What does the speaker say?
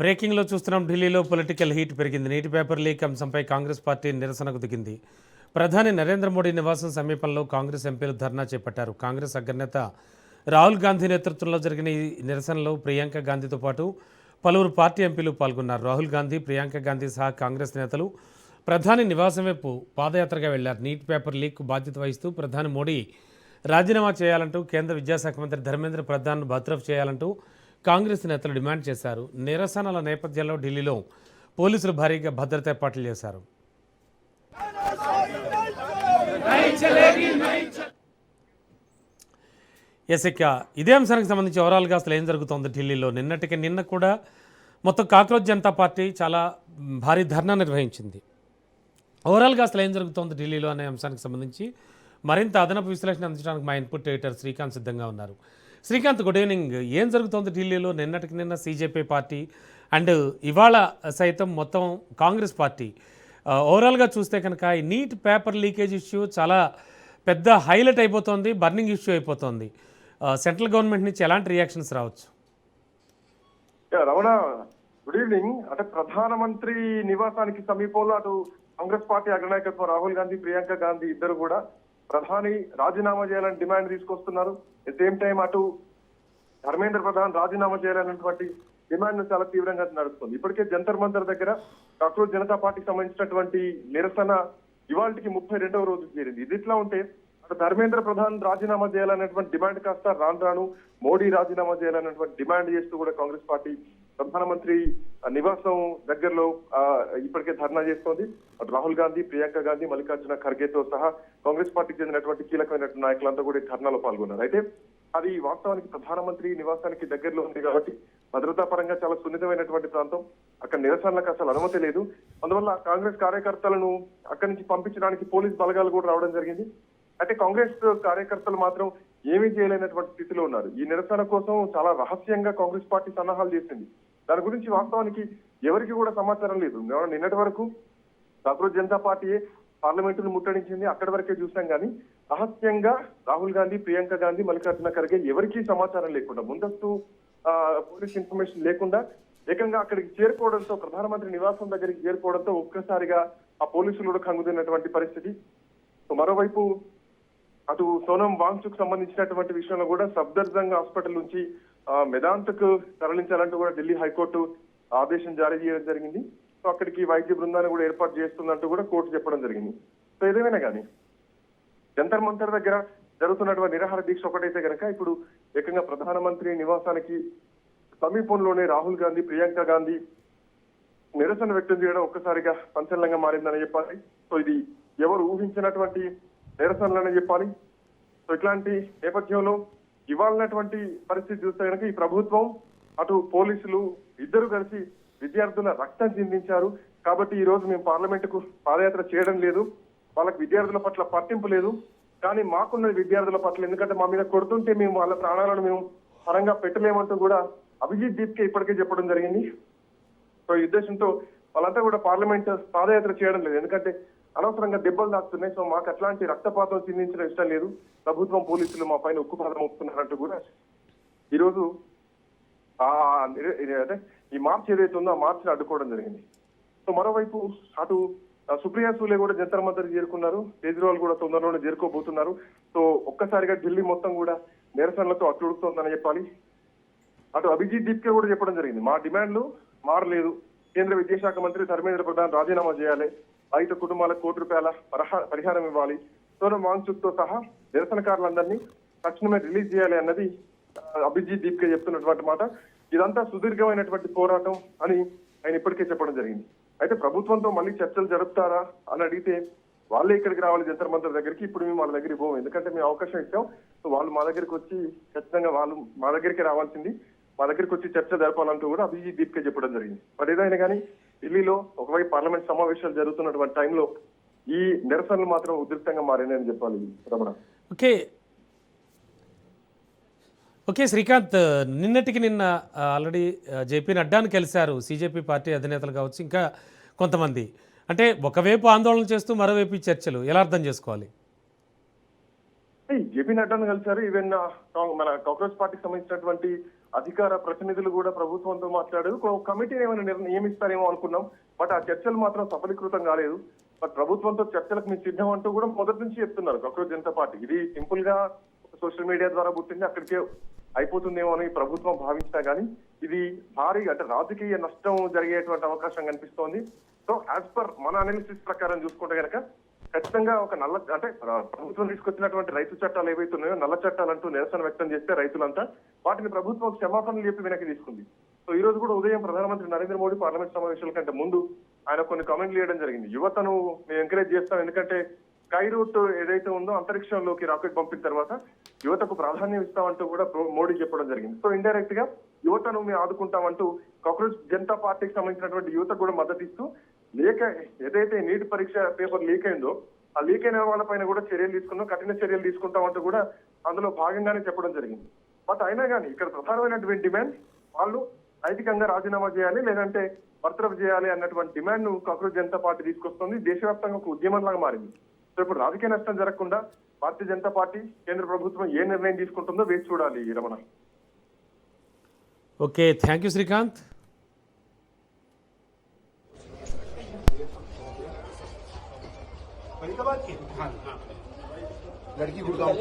బ్రేకింగ్లో చూస్తున్నాం. ఢిల్లీలో political heat పెరిగింది. నీటి పేపర్ లీక్ అంశంపై కాంగ్రెస్ పార్టీ నిరసనకు దిగింది. ప్రధాని నరేంద్ర మోడీ నివాసం సమీపంలో కాంగ్రెస్ ఎంపీలు ధర్నా చేపట్టారు. కాంగ్రెస్ అగ్రనేత రాహుల్ గాంధీ నేతృత్వంలో జరిగిన ఈ నిరసనలో ప్రియాంక గాంధీతో పాటు పలువురు పార్టీ ఎంపీలు పాల్గొన్నారు. రాహుల్ గాంధీ, ప్రియాంక గాంధీ సహా కాంగ్రెస్ నేతలు ప్రధాని నివాసం వైపు పాదయాత్రగా వెళ్లారు. నీటి పేపర్ లీక్ బాధ్యత వహిస్తూ ప్రధాని మోడీ రాజీనామా చేయాలంటూ కేంద్ర విద్యాశాఖ మంత్రి ధర్మేంద్ర ప్రధాన్ను బర్తరఫ్ చేయాలంటూ కాంగ్రెస్ నేతలు డిమాండ్ చేశారు. నిరసనల నేపథ్యంలో ఢిల్లీలో పోలీసులు భారీగా భద్రతా ఏర్పాట్లు చేశారు. ఇక ఇదే అంశానికి సంబంధించి ఓవరాల్గా అసలు ఏం జరుగుతోంది ఢిల్లీలో? నిన్న కూడా మొత్తం కాక్రోచ్ జనతా పార్టీ చాలా భారీ ధర్నా నిర్వహించింది. ఓవరాల్గా అసలు ఏం జరుగుతోంది ఢిల్లీలో అనే అంశానికి సంబంధించి మరింత అదనపు విశ్లేషణ అందించడానికి మా ఇన్పుట్ ఎడిటర్ శ్రీకాంత్ సిద్ధంగా ఉన్నారు. Srikanth, good evening. ఏం జరుగుతోంది ఢిల్లీలో? నిన్న సీజేపీ పార్టీ అండ్ ఇవాళ సైతం మొత్తం కాంగ్రెస్ పార్టీ ఓవరాల్గా చూస్తే కనుక ఈ నీట్ పేపర్ లీకేజ్ ఇష్యూ చాలా పెద్ద హైలైట్ అయిపోతుంది, బర్నింగ్ ఇష్యూ అయిపోతుంది. సెంట్రల్ గవర్నమెంట్ నుంచి ఎలాంటి రియాక్షన్స్ రావచ్చు? Ramana, good evening. అంటే ప్రధానమంత్రి నివాసానికి సమీపంలో అటు కాంగ్రెస్ పార్టీ అగ్రనాయకత్వం రాహుల్ గాంధీ, ప్రియాంక గాంధీ ఇద్దరు కూడా ప్రధాని రాజీనామా చేయాలని డిమాండ్ తీసుకొస్తున్నారు. ఎట్ సేమ్ టైం అటు ధర్మేంద్ర ప్రధాన్ రాజీనామా చేయాలన్నటువంటి డిమాండ్ చాలా తీవ్రంగా నడుస్తుంది. ఇప్పటికే జంతర్ మంతర్ దగ్గర కాక్రోచ్ జనతా పార్టీకి సంబంధించినటువంటి నిరసన ఇవాళకి 32వ రోజు చేరింది. ఇది ఇట్లా ఉంటే అటు ధర్మేంద్ర ప్రధాన్ రాజీనామా చేయాలనేటువంటి డిమాండ్ కాస్త రాను మోడీ రాజీనామా చేయాలనేటువంటి డిమాండ్ చేస్తూ కూడా కాంగ్రెస్ పార్టీ ప్రధానమంత్రి నివాసం దగ్గరలో ఇప్పటికే ధర్నా చేస్తోంది. అటు రాహుల్ గాంధీ, ప్రియాంక గాంధీ, మల్లికార్జున ఖర్గేతో సహా కాంగ్రెస్ పార్టీకి చెందినటువంటి కీలకమైనటువంటి నాయకులంతా కూడా ఈ ధర్నాలో పాల్గొన్నారు. అయితే అది వాస్తవానికి ప్రధానమంత్రి నివాసానికి దగ్గరలో ఉంది కాబట్టి భద్రతా పరంగా చాలా సున్నితమైనటువంటి ప్రాంతం. అక్కడ నిరసనలకు అసలు అనుమతి లేదు. అందువల్ల కాంగ్రెస్ కార్యకర్తలను అక్కడి నుంచి పంపించడానికి పోలీస్ బలగాలు కూడా రావడం జరిగింది. అయితే కాంగ్రెస్ కార్యకర్తలు మాత్రం ఏమీ చేయలేనటువంటి స్థితిలో ఉన్నారు. ఈ నిరసన కోసం చాలా రహస్యంగా కాంగ్రెస్ పార్టీ సన్నాహాలు చేసింది. దాని గురించి వాస్తవానికి ఎవరికి కూడా సమాచారం లేదు. నిన్నటి వరకు కాక్రోచ్ జనతా పార్టీయే పార్లమెంటును ముట్టడించింది. అక్కడి వరకే చూసాం కానీ రహస్యంగా రాహుల్ గాంధీ, ప్రియాంక గాంధీ, మల్లికార్జున ఖర్గే ఎవరికీ సమాచారం లేకుండా, ముందస్తు పోలీస్ ఇన్ఫర్మేషన్ లేకుండా ఏకంగా అక్కడికి చేరుకోవడంతో, ప్రధానమంత్రి నివాసం దగ్గరికి చేరుకోవడంతో ఒక్కసారిగా ఆ పోలీసులు కూడా కంగుతున్నటువంటి పరిస్థితి. మరోవైపు అటు సోనం వాంగ్చుక్ సంబంధించినటువంటి విషయంలో కూడా సఫ్దర్జంగ్ హాస్పిటల్ నుంచి మెదాంతకు తరలించాలంటూ కూడా ఢిల్లీ హైకోర్టు ఆదేశం జారీ చేయడం జరిగింది. సో అక్కడికి వైద్య బృందాన్ని కూడా ఏర్పాటు చేస్తున్నట్టు కూడా కోర్టు చెప్పడం జరిగింది. సో ఏదేమైనా కానీ జంతర్ మంతర్ దగ్గర జరుగుతున్నటువంటి నిరాహార దీక్ష ఒకటైతే కనుక ఇప్పుడు ఏకంగా ప్రధానమంత్రి నివాసానికి సమీపంలోనే రాహుల్ గాంధీ, ప్రియాంక గాంధీ నిరసన వ్యక్తం చేయడం ఒక్కసారిగా సంచలనంగా మారిందని చెప్పాలి. సో ఇది ఎవరు ఊహించినటువంటి నిరసనలని చెప్పాలి. సో ఇట్లాంటి నేపథ్యంలో ఇవాళటువంటి పరిస్థితి చూస్తే కనుక ఈ ప్రభుత్వం అటు పోలీసులు ఇద్దరు కలిసి విద్యార్థుల రక్తం చిందించారు. కాబట్టి ఈ రోజు మేము పార్లమెంటుకు పాదయాత్ర చేయడం లేదు, వాళ్ళకి విద్యార్థుల పట్ల పట్టింపు లేదు, కానీ మాకున్న విద్యార్థుల పట్ల, ఎందుకంటే మా మీద కొడుతుంటే మేము వాళ్ళ ప్రాణాలను మేము పరంగా పెట్టలేమంటూ కూడా అభిజిత్ దీప్కే ఇప్పటికే చెప్పడం జరిగింది. సో ఈ ఉద్దేశంతో వాళ్ళంతా కూడా పార్లమెంట్ పాదయాత్ర చేయడం లేదు, ఎందుకంటే అనవసరంగా దెబ్బలు దాస్తున్నాయి. సో మాకు అట్లాంటి రక్తపాతం చిందించడం ఇష్టం లేదు, ప్రభుత్వం పోలీసులు మా పైన ఉక్కుపాదం మోపుతున్నారంటూ కూడా ఈరోజు అదే ఈ మార్చ్ ఏదైతే ఉందో ఆ మార్చిని అడ్డుకోవడం జరిగింది. సో మరోవైపు అటు సుప్రియా సూలే కూడా జంతర్ మంతర్ చేరుకున్నారు. కేజ్రీవాల్ కూడా తొందరలోనే చేరుకోబోతున్నారు. సో ఒక్కసారిగా ఢిల్లీ మొత్తం కూడా నిరసనలతో అట్టుడుకుతోందని చెప్పాలి. అటు అభిజిత్ దీప్కే కూడా చెప్పడం జరిగింది, మా డిమాండ్లు మారలేదు, కేంద్ర విద్యాశాఖ మంత్రి ధర్మేంద్ర ప్రధాన్ రాజీనామా చేయాలి, బాధిత కుటుంబాలకు ₹1 కోటి పరిహారం ఇవ్వాలి, సోనం వాంగ్చుక్ తో సహా నిరసనకారులందరినీ తక్షణమే రిలీజ్ చేయాలి అన్నది అభిజిత్ దీప్కే చెప్తున్నటువంటి మాట. ఇదంతా సుదీర్ఘమైనటువంటి పోరాటం అని ఆయన ఇప్పటికే చెప్పడం జరిగింది. అయితే ప్రభుత్వంతో మళ్ళీ చర్చలు జరుపుతారా అని అడిగితే వాళ్ళే ఇక్కడికి రావాలి జంతర్ మంతర్ దగ్గరికి. ఇప్పుడు మేము వాళ్ళ దగ్గరికి పోము, ఎందుకంటే మేము అవకాశం ఇచ్చాం. సో వాళ్ళు మా దగ్గరికి వచ్చి ఖచ్చితంగా వాళ్ళు మా దగ్గరికి రావాల్సింది, మా దగ్గరికి వచ్చి చర్చ జరపాలంటూ కూడా అభిజిత్ దీప్కే చెప్పడం జరిగింది. బట్ ఏదైనా కానీ ఢిల్లీలో ఒకవైపు పార్లమెంట్ సమావేశాలు జరుగుతున్నటువంటి టైంలో ఈ నిరసనలు మాత్రం ఉధృతంగా మారినాయని చెప్పాలి రమణ. ఓకే శ్రీకాంత్, నిన్న ఆల్రెడీ జేపీ నడ్డాను కలిశారు సీజేపీ పార్టీ అధినేతలు కావచ్చు, ఇంకా కొంతమంది. అంటే ఒకవైపు ఆందోళన చేస్తూ మరోవైపు చర్చలు ఎలా అర్థం చేసుకోవాలి? జేపీ నడ్డాను కలిశారు. ఈవెన్ మన కాంగ్రెస్ పార్టీకి సంబంధించినటువంటి అధికార ప్రతినిధులు కూడా ప్రభుత్వంతో మాట్లాడారు. ఒక కమిటీని ఏమైనా నియమిస్తారేమో అనుకున్నాం. బట్ ఆ చర్చలు మాత్రం సఫలీకృతం కాలేదు. బట్ ప్రభుత్వంతో చర్చలకు మేము సిద్ధం అంటూ కూడా మొదటి నుంచి చెప్తున్నారు కాంగ్రెస్ జనతా పార్టీ. ఇది సింపుల్ గా సోషల్ మీడియా ద్వారా పుట్టింది, అక్కడికే అయిపోతుందేమో అని ప్రభుత్వం భావించినా కానీ ఇది భారీ అంటే రాజకీయ నష్టం జరిగేటువంటి అవకాశం కనిపిస్తోంది. సో యాజ్ పర్ మన అనాలిసిస్ ప్రకారం చూసుకుంటే కనుక ఖచ్చితంగా ఒక నల్ల అంటే ప్రభుత్వం తీసుకొచ్చినటువంటి రైతు చట్టాలు ఏవైతే ఉన్నాయో నల్ల చట్టాలంటూ నిరసన వ్యక్తం చేస్తే రైతులంతా వాటిని ప్రభుత్వం క్షమాపణలు చెప్పి వెనక్కి తీసుకుంది. సో ఈ రోజు కూడా ఉదయం ప్రధానమంత్రి నరేంద్ర మోడీ పార్లమెంట్ సమావేశాల కంటే ముందు ఆయన కొన్ని కామెంట్లు చేయడం జరిగింది. యువతను మేము ఎంకరేజ్ చేస్తాం, ఎందుకంటే స్కై రూట్ ఏదైతే ఉందో అంతరిక్షంలోకి రాకెట్ పంపిన తర్వాత యువతకు ప్రాధాన్యం ఇస్తామంటూ కూడా మోడీ చెప్పడం జరిగింది. సో ఇండైరెక్ట్ గా యువతను మేము ఆదుకుంటామంటూ కాంగ్రెస్ జనతా పార్టీకి సంబంధించినటువంటి యువతకు కూడా మద్దతు ఇస్తూ ఏదైతే నీట్ పరీక్ష పేపర్ లీక్ అయిందో ఆ లీక్ అయిన వాళ్ళపైన కూడా చర్యలు తీసుకున్నాం, కఠిన చర్యలు తీసుకుంటామంటూ కూడా అందులో భాగంగానే చెప్పడం జరిగింది. బట్ అయినా కానీ ఇక్కడ ప్రధానమైనటువంటి డిమాండ్ వాళ్ళు నైతికంగా రాజీనామా చేయాలి, లేదంటే బర్తరఫ్ చేయాలి అన్నటువంటి డిమాండ్ ను కాంగ్రెస్ జనతా పార్టీ తీసుకొస్తుంది. దేశవ్యాప్తంగా ఒక ఉద్యమంలాగా మారింది. సో ఇప్పుడు రాజకీయ నష్టం జరగకుండా భారతీయ జనతా పార్టీ కేంద్ర ప్రభుత్వం ఏ నిర్ణయం తీసుకుంటుందో వేచి చూడాలి. Ramana. Okay, thank you Srikanth. लड़की गुड़गांव